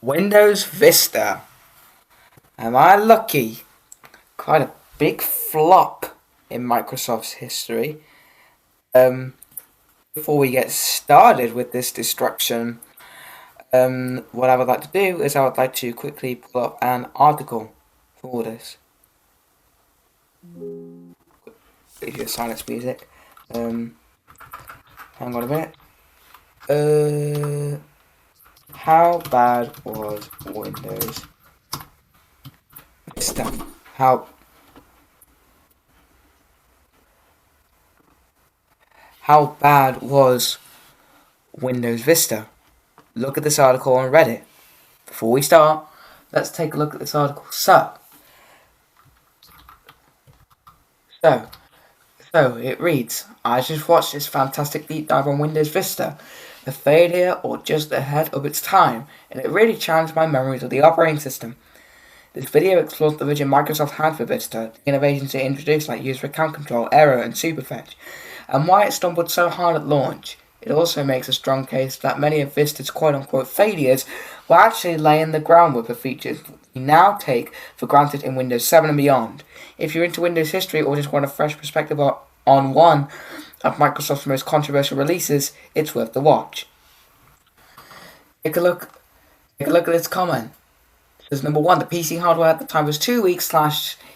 Windows Vista. Am I lucky? Quite a big flop in Microsoft's history. Before we get started with this destruction, what I would like to do is I would like to quickly pull up an article for this. If you silence music. Hang on a minute. How bad was Windows Vista? How bad was Windows Vista? Look at this article on Reddit. Before we start, let's take a look at this article. So, it reads, I just watched this fantastic deep dive on Windows Vista, a failure or just ahead of its time, and it really challenged my memories of the operating system. This video explores the vision Microsoft had for Vista, the innovations it introduced like user account control, error, and superfetch, and why it stumbled so hard at launch. It also makes a strong case that many of Vista's quote-unquote failures were actually laying the groundwork for features we now take for granted in Windows 7 and beyond. If you're into Windows history or just want a fresh perspective on one of Microsoft's most controversial releases, it's worth the watch. Take a look at this comment. It says, number one, the PC hardware at the time was too weak /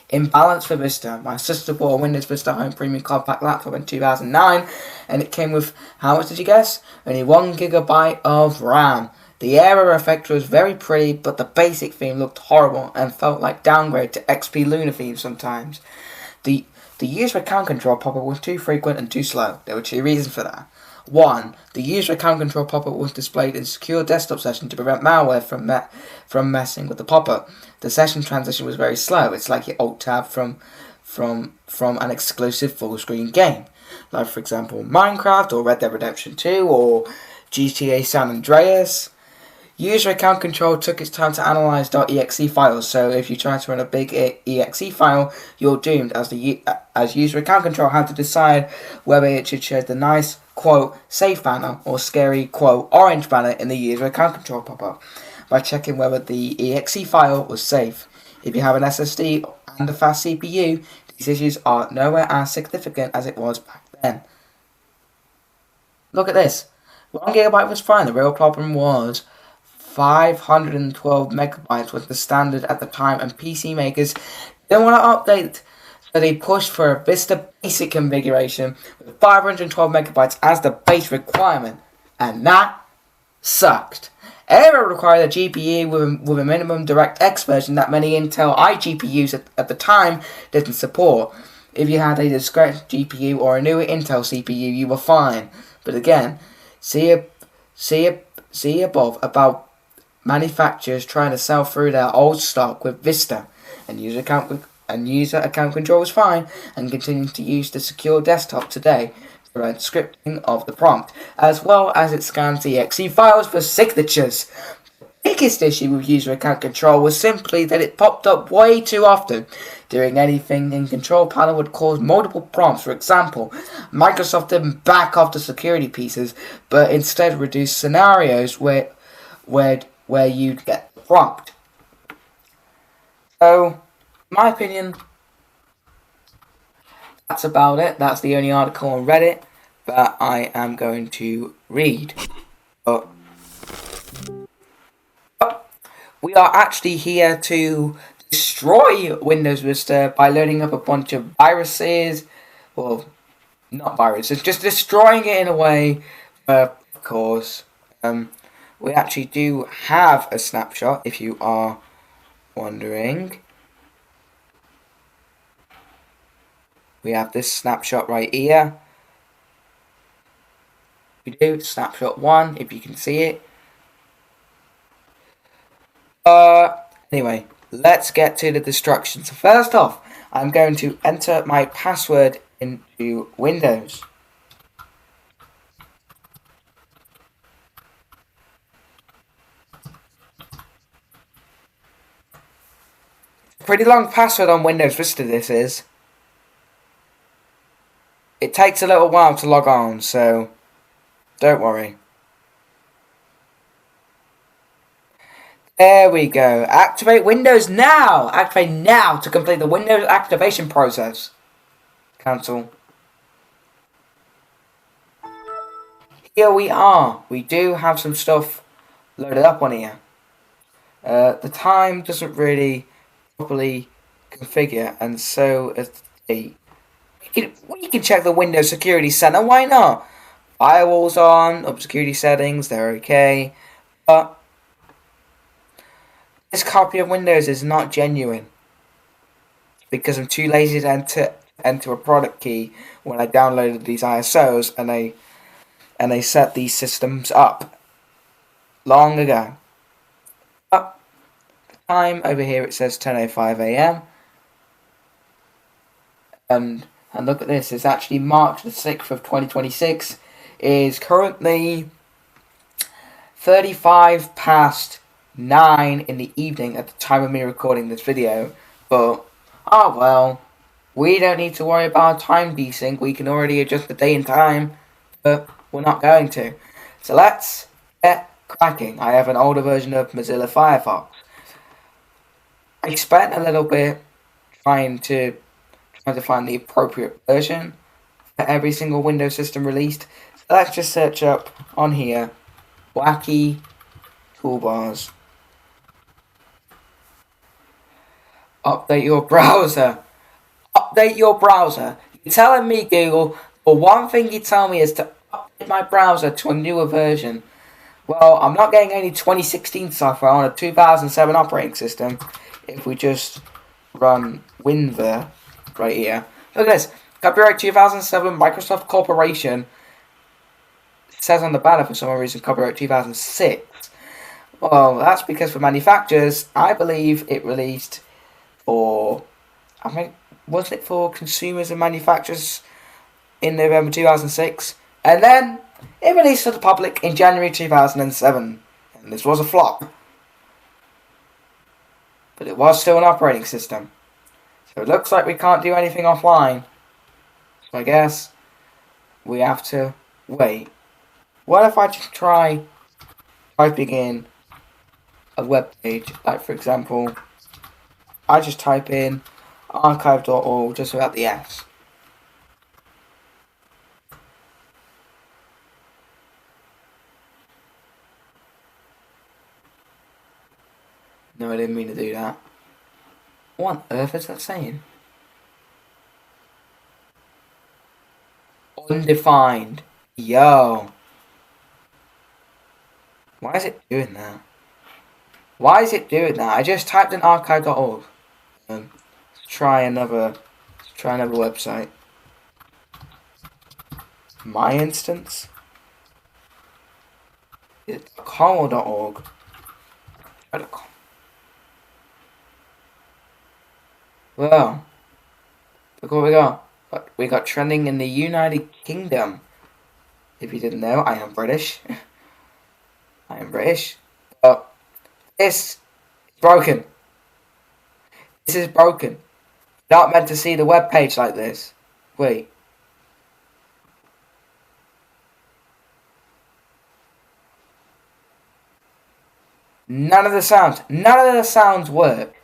imbalanced for Vista. My sister bought a Windows Vista Home Premium Compact laptop in 2009, and it came with, how much did you guess? Only 1GB of RAM. The error effect was very pretty, but the basic theme looked horrible and felt like downgrade to XP Luna theme sometimes. The user account control pop-up was too frequent and too slow. There were two reasons for that. One, the user account control pop-up was displayed in secure desktop session to prevent malware from messing with the pop-up. The session transition was very slow. It's like you alt-tab from an exclusive full-screen game, like for example Minecraft or Red Dead Redemption 2 or GTA San Andreas. User account control took its time to analyze .exe files, so if you try to run a big exe file, you're doomed, as user account control had to decide whether it should show the nice, quote, safe banner or scary, quote, orange banner in the user account control pop-up by checking whether the exe file was safe. If you have an SSD and a fast CPU, these issues are nowhere as significant as it was back then. Look at this. 1GB was fine. The real problem was 512 megabytes was the standard at the time, and PC makers didn't want to update, so they pushed for a Vista basic configuration with 512 megabytes as the base requirement, and that sucked. It required a GPU with a minimum DirectX version that many Intel iGPUs at the time didn't support. If you had a discrete GPU or a newer Intel CPU, you were fine. But again, see above about manufacturers trying to sell through their old stock with Vista, and user account control was fine, and continuing to use the secure desktop today to run scripting of the prompt, as well as it scans the exe files for signatures. The biggest issue with user account control was simply that it popped up way too often. Doing anything in control panel would cause multiple prompts. For example, Microsoft didn't back off the security pieces, but instead reduced scenarios where you'd get the prompt. So, in my opinion, that's about it. That's the only article on Reddit that I am going to read. But we are actually here to destroy Windows Vista by loading up a bunch of viruses. Well, not viruses, just destroying it in a way. Of course, we actually do have a snapshot, if you are wondering. We have this snapshot right here. We do, snapshot 1, if you can see it. Anyway, let's get to the destruction. So first off, I'm going to enter my password into Windows. Pretty long password on Windows Vista this is. It takes a little while to log on, so don't worry. There we go. Activate Windows now! Activate now to complete the Windows activation process. Cancel. Here we are. We do have some stuff loaded up on here. The time doesn't really properly configure, and so is the date. We can check the Windows Security Center, why not? Firewalls on, up security settings, they're okay. But this copy of Windows is not genuine because I'm too lazy to enter a product key when I downloaded these ISOs and I set these systems up long ago. But the time over here it says 10:05 a.m. And look at this, it's actually March the 6th of 2026. Is currently 35 past 9 in the evening at the time of me recording this video. But, oh well, we don't need to worry about time desync. We can already adjust the day and time, but we're not going to. So let's get cracking. I have an older version of Mozilla Firefox. I spent a little bit trying to find the appropriate version for every single Windows system released. So let's just search up on here, wacky toolbars. Update your browser. Update your browser. You're telling me, Google, but one thing you tell me is to update my browser to a newer version. Well, I'm not getting any 2016 software on a 2007 operating system if we just run WinVer right here. Look at this. Copyright 2007 Microsoft Corporation. It says on the banner for some reason copyright 2006. Well, that's because for manufacturers, I believe it released for, wasn't it for consumers and manufacturers in November 2006? And then it released to the public in January 2007. And this was a flop. But it was still an operating system. So it looks like we can't do anything offline. So I guess we have to wait. What if I just try typing in a web page? Like, for example, I just type in archive.org just without the S. No, I didn't mean to do that. What on earth is that saying? Undefined. Yo. Why is it doing that? Why is it doing that? I just typed in archive.org. Let's try another website. My instance? Is it .com or .org? Well, look what we got. We got trending in the United Kingdom. If you didn't know, I am British. I am British. But this is broken. This is broken. You're not meant to see the web page like this. Wait. None of the sounds work.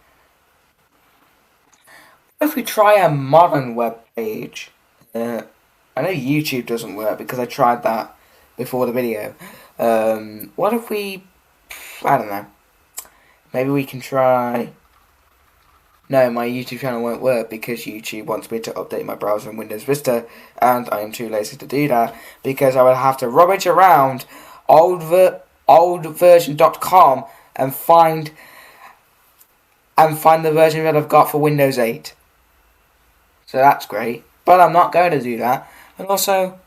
What if we try a modern web page? I know YouTube doesn't work because I tried that before the video. What if we... I don't know. Maybe we can try... No, my YouTube channel won't work because YouTube wants me to update my browser in Windows Vista, and I am too lazy to do that because I would have to rummage around oldversion.com and find the version that I've got for Windows 8. So that's great, but I'm not going to do that. And also,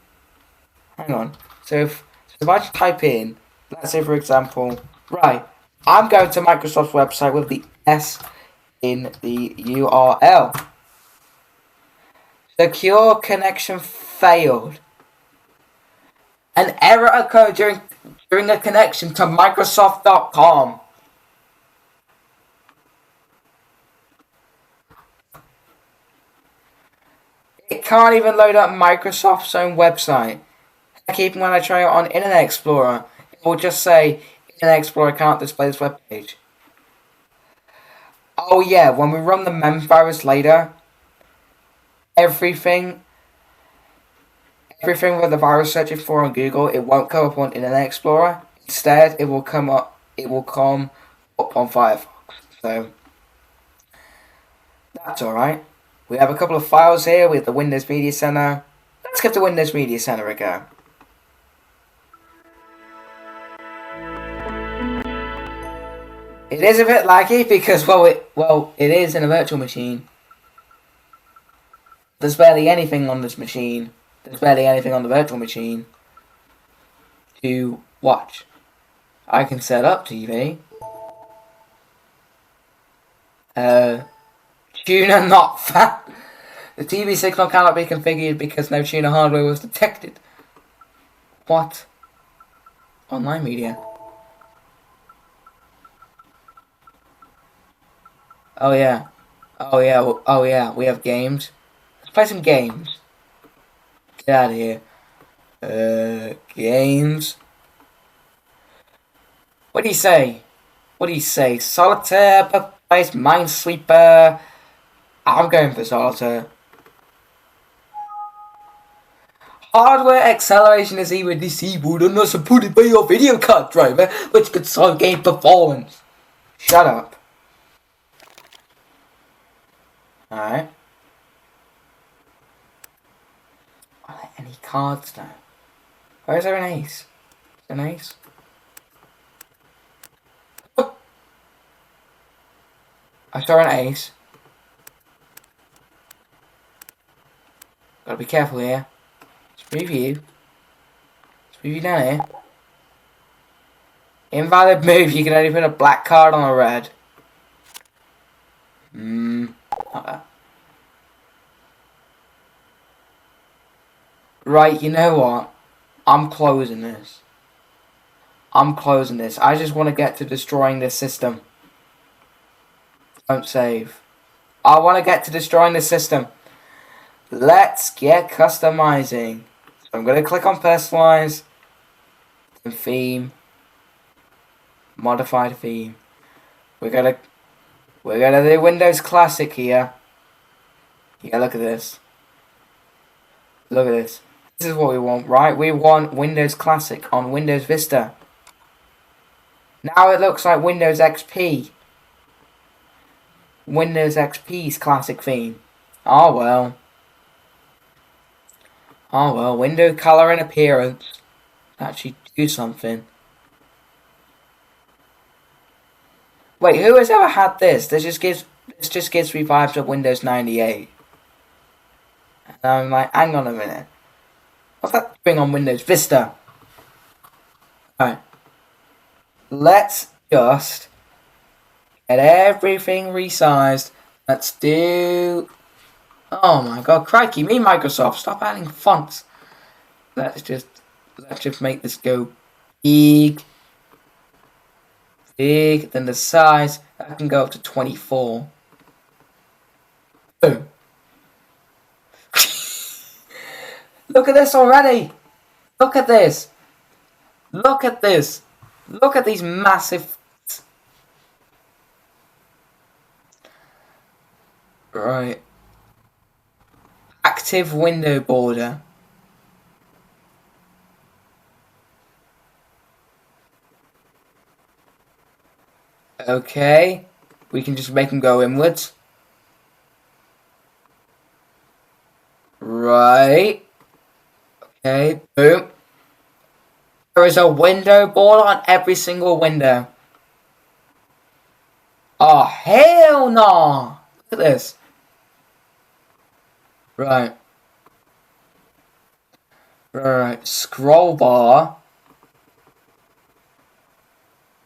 hang on. So if I just type in, let's say for example, right, I'm going to Microsoft's website with the S in the URL. Secure connection failed. An error occurred during the connection to Microsoft.com. It can't even load up Microsoft's own website. Heck, even when I try it on Internet Explorer, it will just say Internet Explorer can't display this web page. Oh yeah, when we run the mem virus later, everything everything with the virus searching for on Google, it won't come up on Internet Explorer. Instead, it will come up on Firefox. So that's alright. We have a couple of files here with the Windows Media Center. Let's give the Windows Media Center a go. It is a bit laggy because it is in a virtual machine. There's barely anything on this machine. There's barely anything on the virtual machine to watch. I can set up TV. Tuner not found. The TV signal cannot be configured because no tuner hardware was detected. What? Online media. Oh yeah. Oh yeah. Oh yeah. We have games. Let's play some games. Get out of here. Games. What do you say? What do you say? Solitaire, Place, Minesweeper. I'm going for Solitaire. Hardware acceleration is either disabled or not supported by your video card driver, which could slow game performance. Shut up. Alright. Are there any cards now? Where is there an ace? An ace? Oh. I saw an ace. Gotta be careful here. Let's preview. Let's preview down here. Invalid move. You can only put a black card on a red. Not that. Right, you know what? I'm closing this. I'm closing this. I just want to get to destroying this system. Don't save. I want to get to destroying the system. Let's get customizing. So I'm going to click on personalize. And theme. Modify the theme. We're gonna do Windows Classic here. Yeah, look at this. Look at this. This is what we want, right? We want Windows Classic on Windows Vista. Now it looks like Windows XP. Windows XP's classic theme. Oh well. Oh well. Window color and appearance. Actually do something. Wait, who has ever had this? This just gives me vibes of Windows 98. And I'm like, hang on a minute. What's that doing on Windows Vista? Alright. Let's just get everything resized. Let's do... Oh my god, crikey, me Microsoft, stop adding fonts. Let's just make this go big. Big, then the size, that can go up to 24. Boom. Look at this already. Look at this. Look at this. Look at these massive... Right. Active window border. Okay. We can just make them go inwards. Right. Okay. Boom. There is a window border on every single window. Oh, hell no! Look at this. Right. Right. Scroll bar.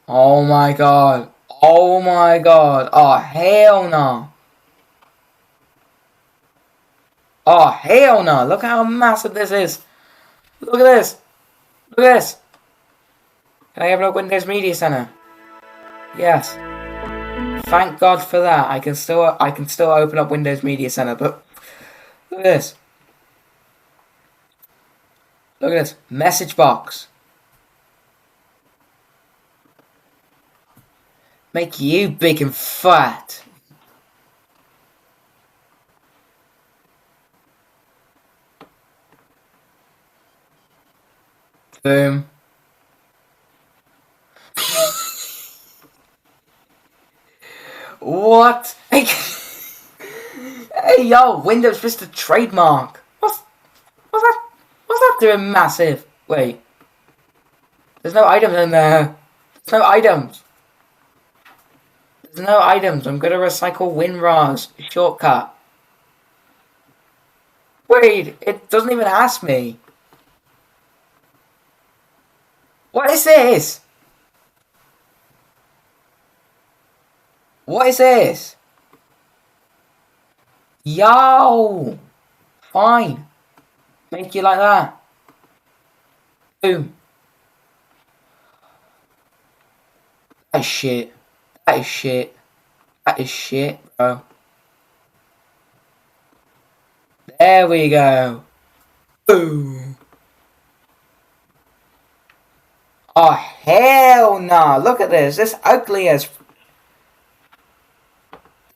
Oh my god. Oh my god. Oh, hell no. Oh, hell no. Look how massive this is. Look at this. Look at this. Can I have a Windows Media Center? Yes. Thank God for that. I can still open up Windows Media Center, but look at this. Look at this. Message box. Make you big and fat. Boom. What? Hey, hey, yo, Windows Vista trademark. What's that? What's that doing massive? Wait, there's no items in there. There's no items. There's no items. I'm gonna recycle WinRAR's shortcut. Wait, it doesn't even ask me. What is this? What is this? Yo! Fine. Make you like that. Boom. That is shit. That is shit. That is shit, bro. There we go. Boom. Oh, hell no. Look at this. This ugly as...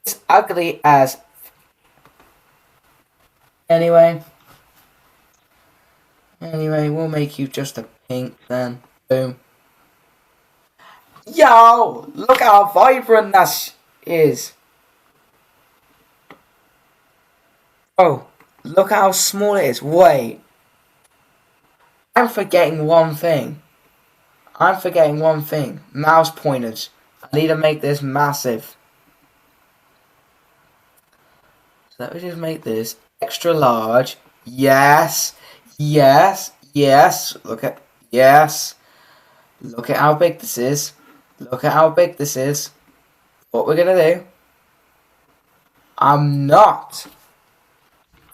It's ugly as... Anyway, we'll make you just a pink then. Boom. Yo! Look how vibrant that is. Oh, look how small it is. Wait. I'm forgetting one thing. Mouse pointers. I need to make this massive. So let me just make this extra large. Yes. Yes. Yes. Look at how big this is. Look at how big this is. What we're gonna do. I'm not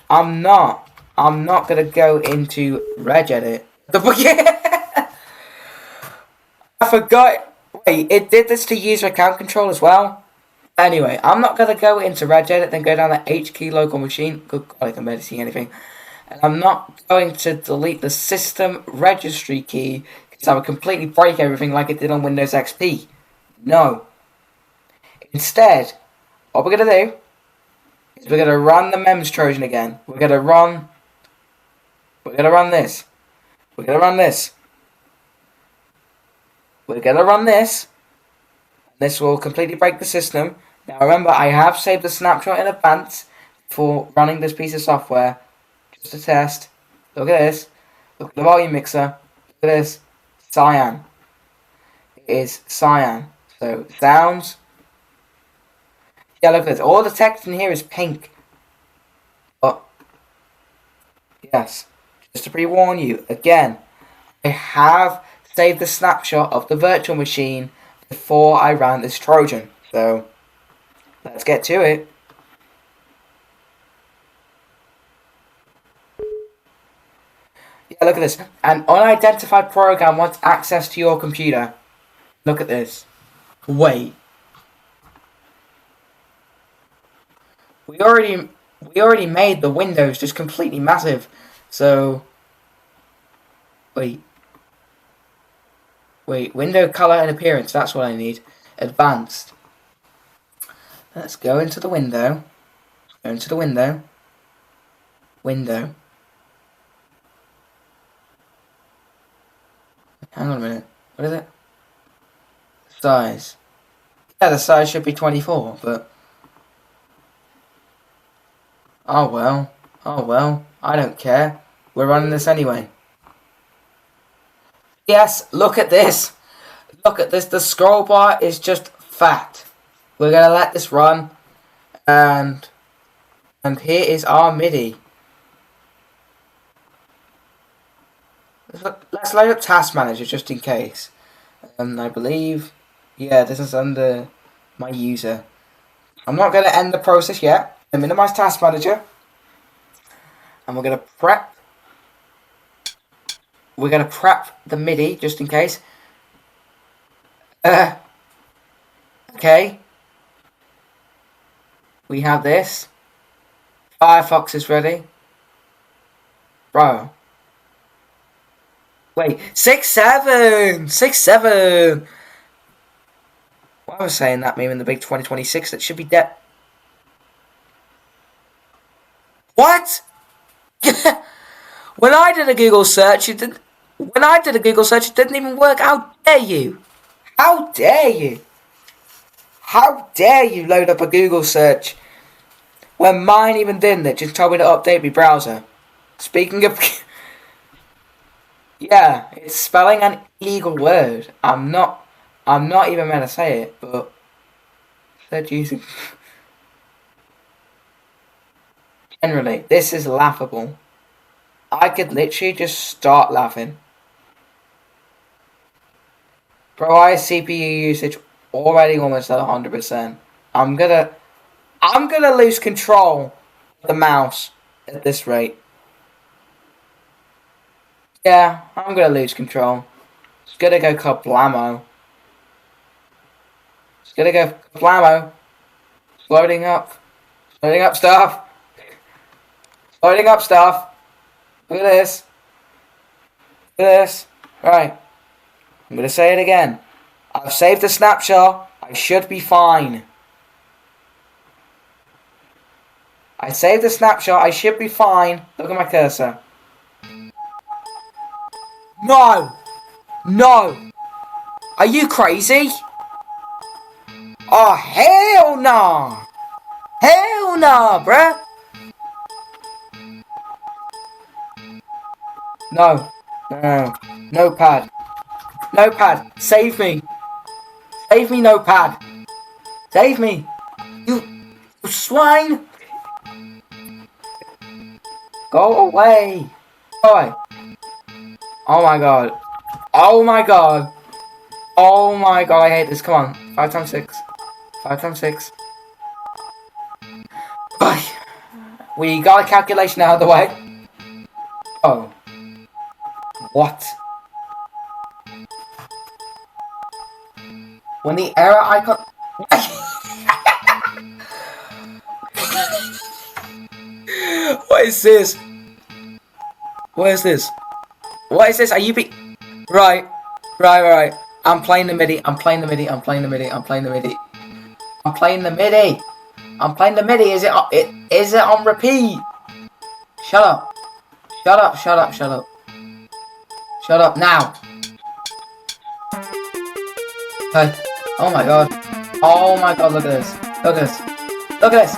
gonna go into regedit. I forgot. Wait, it did this to user account control as well. Anyway, I'm not gonna go into regedit, then go down the H key local machine. Good God, I can barely see anything. And I'm not going to delete the system registry key because I would completely break everything like it did on Windows XP. No. Instead, what we're gonna do is we're gonna run the MEMS Trojan again. We're gonna run this. We're gonna run this. We're gonna run this. This will completely break the system. Now remember, I have saved the snapshot in advance for running this piece of software. Just a test. Look at this. Look at the volume mixer. Look at this. Cyan. It is cyan. So, sounds. Yeah, look at this. All the text in here is pink. But, yes. Just to pre-warn you, again, I have saved the snapshot of the virtual machine before I ran this Trojan. So, let's get to it. Yeah, look at this. An unidentified program wants access to your computer. Look at this. Wait. We already made the windows just completely massive. So, wait, window color and appearance, that's what I need. Advanced. Let's go into the window. Window. Hang on a minute. What is it? Size. Yeah, the size should be 24, but... Oh well. I don't care. We're running this anyway. Yes, look at this. The scroll bar is just fat. We're gonna let this run. And here is our MIDI. Let's load up Task Manager just in case. I believe, yeah, this is under my user. I'm not going to end the process yet. I minimize Task Manager. And we're going to prep. We're going to prep the MIDI just in case. Okay. We have this. Firefox is ready. Bro. Wait, 6.7! Why was I saying that meme in the big 2026? That should be dead. What? When I did a Google search, it did. When I did a Google search, it didn't even work. How dare you? How dare you? How dare you load up a Google search when mine even didn't? It just told me to update my browser. Speaking of... yeah, it's spelling an illegal word. I'm not even meant to say it, but... they're using... generally, this is laughable. I could literally just start laughing. Bro, I CPU usage already almost at 100%. I'm gonna lose control of the mouse at this rate. Yeah, I'm gonna lose control. It's gonna go kablamo. It's gonna go kablamo. It's loading up. Loading up stuff. Loading up stuff. Look at this. Look at this. Right. I'm gonna say it again. I've saved a snapshot. I should be fine. I saved a snapshot. I should be fine. Look at my cursor. No! No! Are you crazy? Oh, hell no! Hell no, bruh! No. No. Notepad. Notepad. Save me. Save me, Notepad. Save me. You swine. Go away. Go away. Oh my god. Oh my god. Oh my god, I hate this. Come on. 5 times 6. 5 times 6. We got a calculation out of the way. Oh. What? When the error icon... What is this? What is this? What is this? Are you Right. Right. I'm playing the MIDI. I'm playing the MIDI. I'm playing the MIDI. I'm playing the MIDI. I'm playing the MIDI. I'm playing the MIDI. Is it on repeat? Shut up. Shut up. Shut up. Shut up. Shut up now. Hey. Oh my god. Oh my god, look at this. Look at this. Look at this.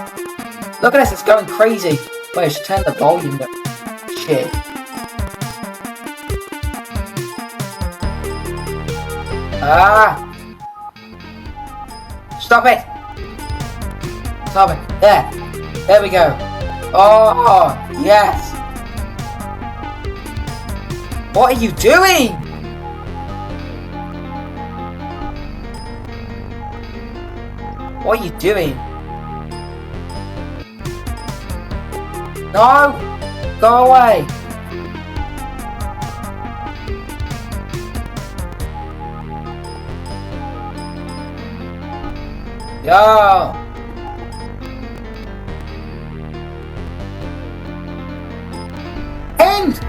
Look at this. It's going crazy. Wait, I should turn the volume down. Shit. Ah! Stop it! Stop it. There. There we go. Oh, yes. What are you doing? What are you doing? No! Go away! Yo! End!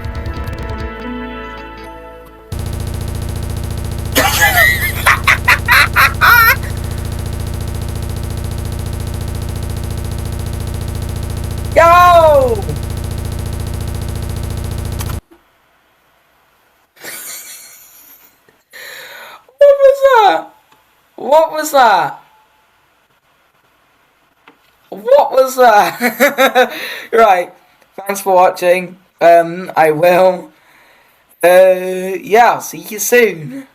Yo! What was that? What was that? What was that? Right. Thanks for watching. I will. Yeah, I'll see you soon.